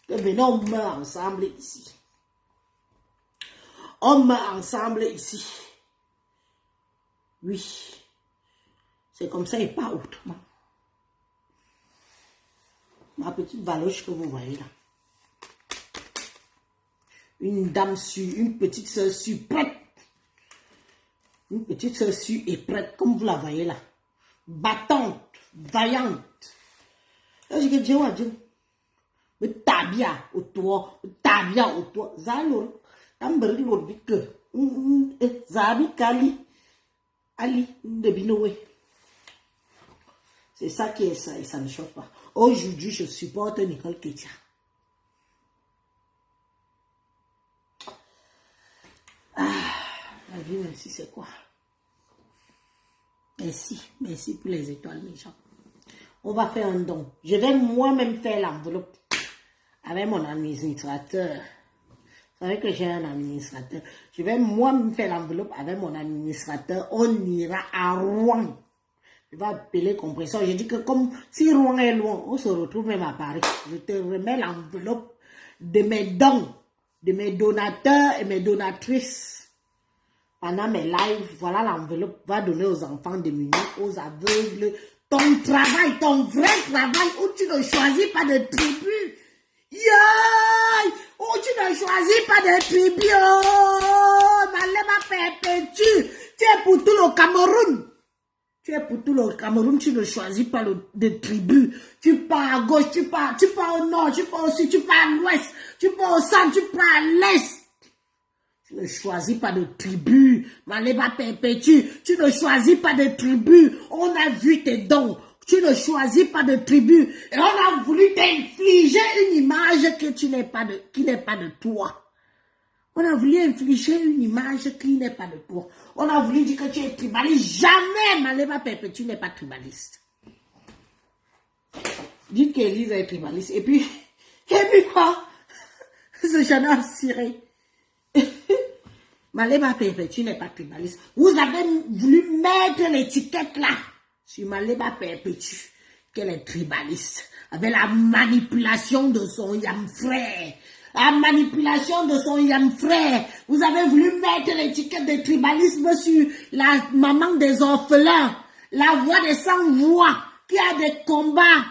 Que venez, on meurt ensemble ici. On meurt ensemble ici. Oui. C'est comme ça et pas autrement. Ma petite Valoche que vous voyez là. Une dame sûre, une petite soeur sûre, prête. Une petite soeur sûre et prête, comme vous la voyez là. Battante, vaillante. Je dis que Dieu a dit, mais tabia au toit, tabia au toit, zalo, tambari l'orbite, zabi kali, ali, de binoé. C'est ça qui est ça, et ça ne chauffe pas. Aujourd'hui, je supporte Nicole Ketia. Ah, la vie, merci, c'est quoi? Merci pour les étoiles, mes gens. On va faire un don. Je vais moi-même faire l'enveloppe avec mon administrateur. Vous savez que j'ai un administrateur. Je vais moi-même faire l'enveloppe avec mon administrateur. On ira à Rouen. Je vais appeler compresseur. Je dis que comme si Rouen est loin, on se retrouve même à Paris. Je te remets l'enveloppe de mes dons, de mes donateurs et mes donatrices. Pendant mes lives, voilà l'enveloppe. Va donner aux enfants démunis, aux aveugles. Ton travail, ton vrai travail, où tu ne choisis pas de tribu. Yaay! Où tu ne choisis pas de tribu. Oh! Malema perpétue. Tu es pour tout le Cameroun. Tu es pour tout le Cameroun, tu ne choisis pas de tribu. Tu pars à gauche, tu pars au nord, tu pars au sud, tu pars à l'ouest, tu pars au centre, tu pars à l'est. Tu ne choisis pas de tribu. Malema perpétue. Tu ne choisis pas de tribu. On a vu tes dons. Tu ne choisis pas de tribu. Et on a voulu t'infliger une image qui n'est pas de toi. On a voulu infliger une image qui n'est pas de toi. On a voulu dire que tu es tribaliste. Jamais, Malema perpétue n'est pas tribaliste. Dites qu'Élise est tribaliste. Et puis quoi? Ce Jean ciré. Malema perpétue n'est pas tribaliste. Vous avez voulu mettre l'étiquette là sur Malema perpétue qu'elle est tribaliste. Avec la manipulation de son yam frère. La manipulation de son yam frère. Vous avez voulu mettre l'étiquette de tribalisme sur la maman des orphelins. La voix des sans-voix. Qui a des combats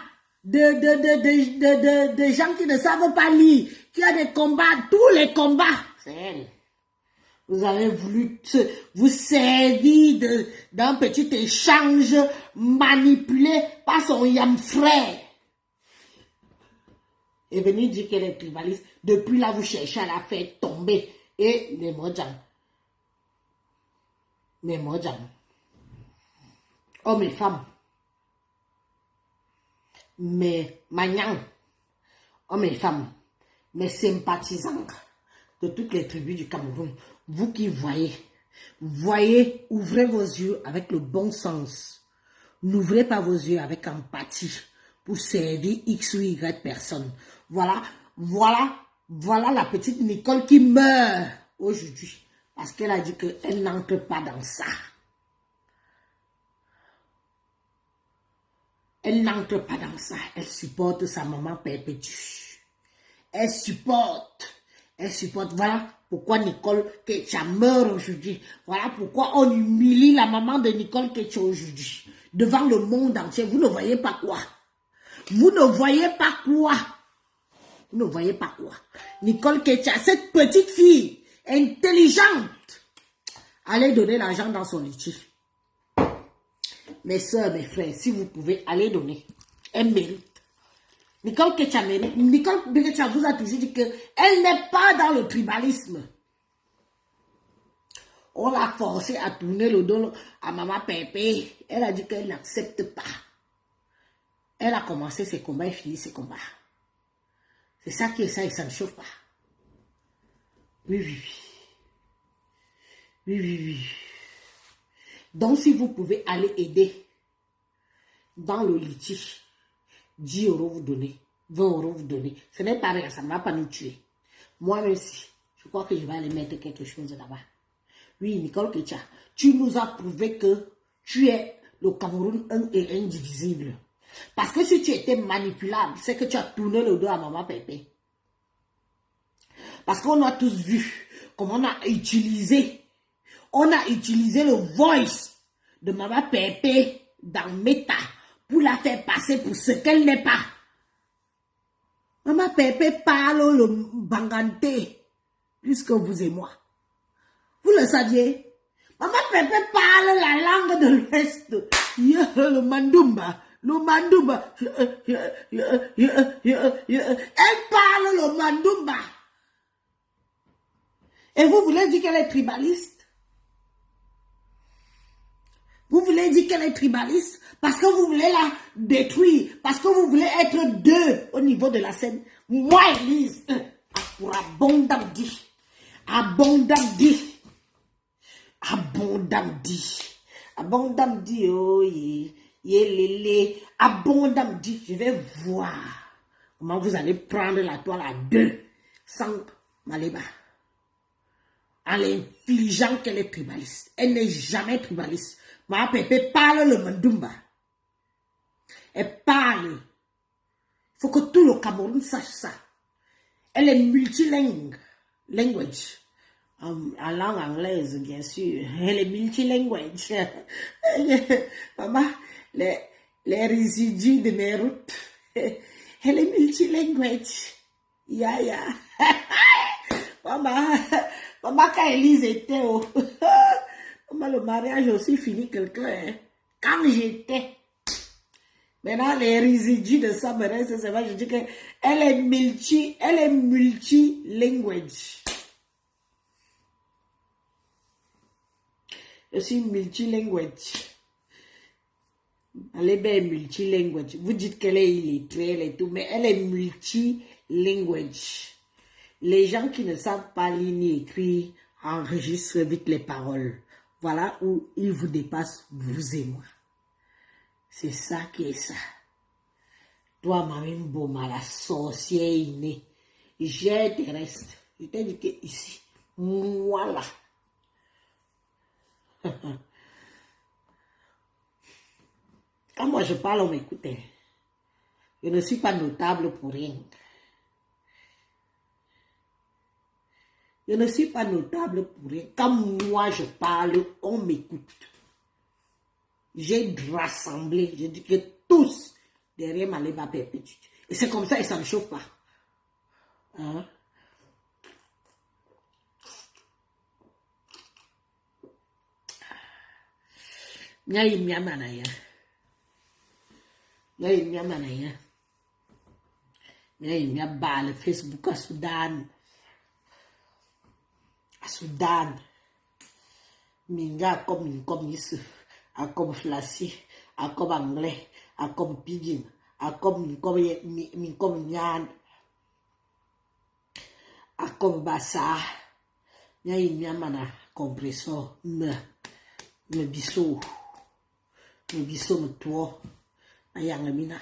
de gens qui ne savent pas lire. Qui a des combats, tous les combats. C'est elle. Vous avez voulu vous servir d'un petit échange manipulé par son yam frère. Et venir dire qu'elle est tribaliste. Depuis là, vous cherchez à la faire tomber. Et les mojang. Les mojang. Hommes et femmes. Mes magnans. Hommes et femmes. Mes sympathisants de toutes les tribus du Cameroun. Vous qui voyez, ouvrez vos yeux avec le bon sens. N'ouvrez pas vos yeux avec empathie pour servir X ou Y personne. Voilà la petite Nicole qui meurt aujourd'hui parce qu'elle a dit qu'elle n'entre pas dans ça. Elle n'entre pas dans ça. Elle supporte sa maman perpétue. Elle supporte. Voilà pourquoi Nicole Ketia meurt aujourd'hui. Voilà pourquoi on humilie la maman de Nicole Ketia aujourd'hui. Devant le monde entier. Vous ne voyez pas quoi? Vous ne voyez pas quoi? Vous ne voyez pas quoi? Nicole Ketia, cette petite fille intelligente, allez donner l'argent dans son litige. Mes soeurs, mes frères, si vous pouvez, allez donner. Elle mérite. Nicole Ketia mérite. Nicole Ketia vous a toujours dit qu'elle n'est pas dans le tribalisme. On l'a forcé à tourner le dos à maman Pépé. Elle a dit qu'elle n'accepte pas. Elle a commencé ses combats et fini ses combats. C'est ça qui est ça et ça ne chauffe pas. Oui. Donc si vous pouvez aller aider dans le litige, 10 € vous donnez, 20 € vous donnez. Ce n'est pas rien, ça ne va pas nous tuer. Moi aussi, je crois que je vais aller mettre quelque chose là-bas. Oui, Nicole Ketia, tu nous as prouvé que tu es le Cameroun un et indivisible. Parce que si tu étais manipulable, c'est que tu as tourné le dos à maman Pépé. Parce qu'on a tous vu comment on a utilisé le voice de maman Pépé dans Meta pour la faire passer pour ce qu'elle n'est pas. Maman Pépé parle le banganté plus que vous et moi. Vous le saviez? Maman Pépé parle la langue de l'Ouest, le mandumba, Le Mandumba. Elle parle le Mandumba. Et vous voulez dire qu'elle est tribaliste? Vous voulez dire qu'elle est tribaliste parce que vous voulez la détruire, parce que vous voulez être deux au niveau de la scène. Moi, Elise, pour abondant dit, abondant dit, abondant dit, abondant dit, oh, yélélé, abondant dit, je vais voir comment vous allez prendre la toile à deux sans Maléba. En l'infligeant qu'elle est tribaliste. Elle n'est jamais tribaliste. Ma Pépé parle le Mandumba. Elle parle. Il faut que tout le Cameroun sache ça. Elle est multilingue. Language. En langue anglaise, bien sûr. Elle est multilinguage. Maman, les résidus de mes routes. Elle est multilinguage. Ya. Maman, quand Elise était au... Maman, le mariage aussi fini quelqu'un. Hein. Quand j'étais... Maintenant, les résidus de ça me restent, c'est vrai, je dis qu'elle est multilinguage. Je suis multilinguage. Elle est bien multilinguage. Vous dites qu'elle est illettrée, elle est tout, mais elle est multilinguage. Les gens qui ne savent pas lire ni écrire enregistrent vite les paroles. Voilà où ils vous dépassent, vous et moi. C'est ça qui est ça. Toi, Mamine Boma, la sorcière innée, j'ai des restes. Je t'ai dit que ici, voilà. Quand moi je parle, on m'écoute. Je ne suis pas notable pour rien. Je ne suis pas notable pour rien. Quand moi je parle, on m'écoute. J'ai rassemblé, je dis que tous derrière Maléba Perpétue. Et c'est comme ça, et ça ne chauffe pas. Hein? Nyaï Miamanaya. Nyaï Miamanaya. Nyaï Miabal, Facebook à Soudan. À Soudan. Minga comme ici. À comme Flassi, à comme anglais, à comme pidgin, à comme nyan, à comme bassa, nya mana compressor, me biso me toi, ayang mina.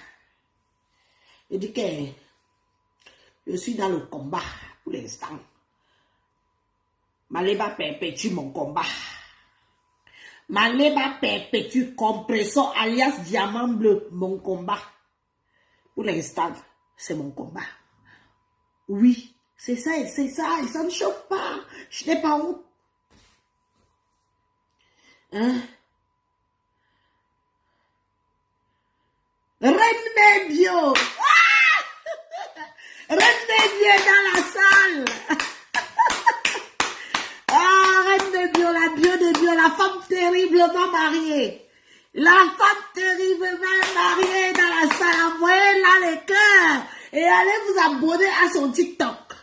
Je dis que je suis dans le combat pour l'instant. Maléba perpétue mon combat. Maléba perpétue compressor alias diamant bleu, mon combat. Pour l'instant, c'est mon combat. Oui, c'est ça, et ça ne choque pas. Je n'ai pas honte. Hein? Reine Bio. Ah! Reine Bio dans la salle. La bio de Bio, la femme terriblement mariée. La femme terriblement mariée dans la salle. Envoyez-la les cœurs. Et allez vous abonner à son TikTok.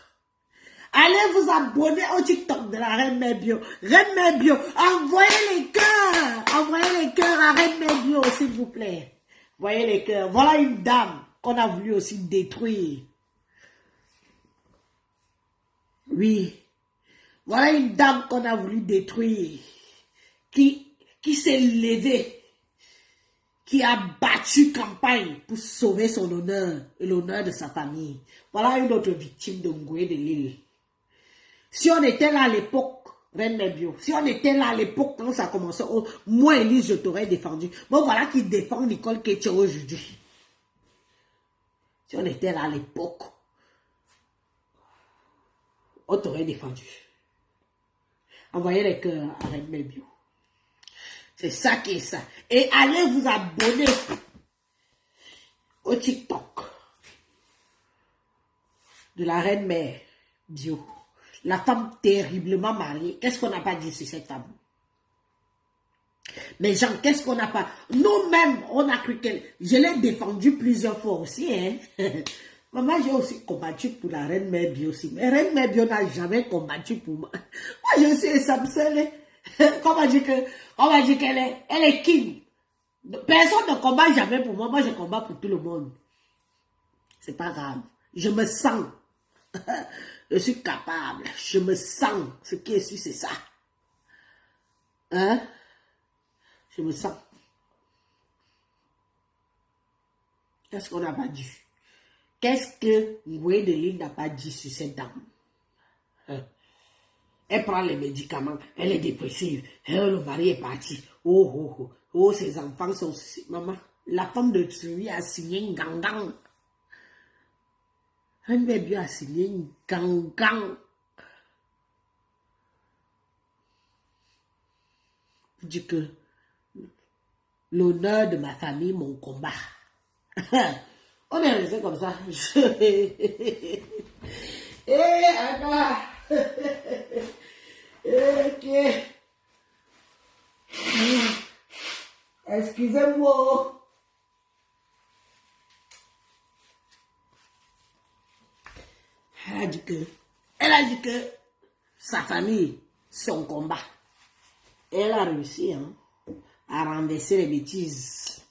Allez vous abonner au TikTok de la Reine Bio. Reine Bio, envoyez les cœurs. Envoyez les cœurs à Reine Bio, s'il vous plaît. Envoyez les cœurs. Voilà une dame qu'on a voulu aussi détruire. Oui. Voilà une dame qu'on a voulu détruire, qui s'est levée, qui a battu campagne pour sauver son honneur et l'honneur de sa famille. Voilà une autre victime de Ngoué de Lille. Si on était là à l'époque, Reine Bio, si on était là à l'époque quand ça a commencé, moi, Elise, je t'aurais défendu. Bon, voilà qui défend Nicole Ketcher aujourd'hui. Si on était là à l'époque, on t'aurait défendu. Envoyez les cœurs à Reine Bio. C'est ça qui est ça. Et allez vous abonner au TikTok de la Reine Mère Bio. La femme terriblement mariée. Qu'est-ce qu'on n'a pas dit sur cette femme? Mais Jean, qu'est-ce qu'on n'a pas? Nous-mêmes, on a cru qu'elle... Je l'ai défendue plusieurs fois aussi, hein. Maman, j'ai aussi combattu pour la reine Mère Bio aussi. Mais reine Mère Bio n'a jamais combattu pour moi. Moi, je suis Samson. Comment dire qu'elle est, elle est king. Personne ne combat jamais pour moi. Moi, je combats pour tout le monde. C'est pas grave. Je me sens. Je suis capable. Je me sens. Ce qui est sûr, c'est ça. Hein? Je me sens. Qu'est-ce qu'on n'a pas dit? Qu'est-ce que Ngoué de Lille n'a pas dit sur cette dame? Hein? Elle prend les médicaments, elle est dépressive, le mari est parti. Oh, oh, oh, oh, ses enfants sont... Maman, la femme de Tsui a signé une gangang. Un bébé a signé une gangang. Je dis que l'honneur de ma famille, mon combat. On est resté comme ça. Anna. Ok. Excusez-moi. Elle a dit que sa famille, son combat. Elle a réussi hein, à renverser les bêtises.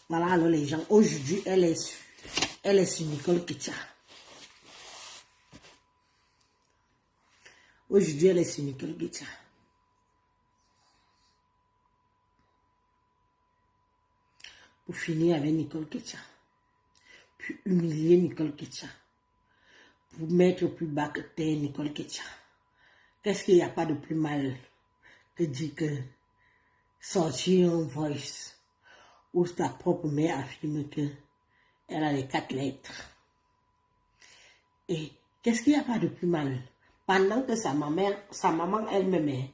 Voilà alors les gens. Aujourd'hui, elle est sur Nicole Ketcha. Aujourd'hui, elle est sur Nicole Ketcha. Pour finir avec Nicole Ketcha. Pour humilier Nicole Ketcha. Pour mettre plus bas que terre Nicole Ketcha. Qu'est-ce qu'il n'y a pas de plus mal que dire que sortir un voice où ta propre mère affirme que elle a les 4 lettres. Et qu'est-ce qu'il n'y a pas de plus mal? Pendant que sa maman elle-même est.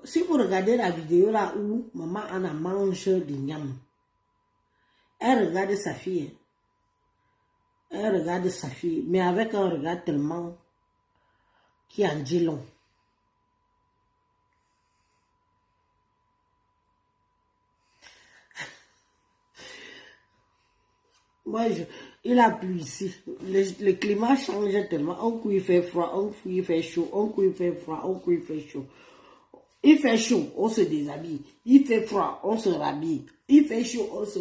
Si vous regardez la vidéo là où maman Anna mange du niam, elle regarde sa fille. Elle regarde sa fille, mais avec un regard tellement qui en dit long. Moi, il a plu ici. Le climat change tellement. Un coup il fait froid, un coup il fait chaud, un coup il fait froid, un coup il fait chaud. Il fait chaud, on se déshabille. Il fait froid, on se rhabille. Il fait chaud, on se...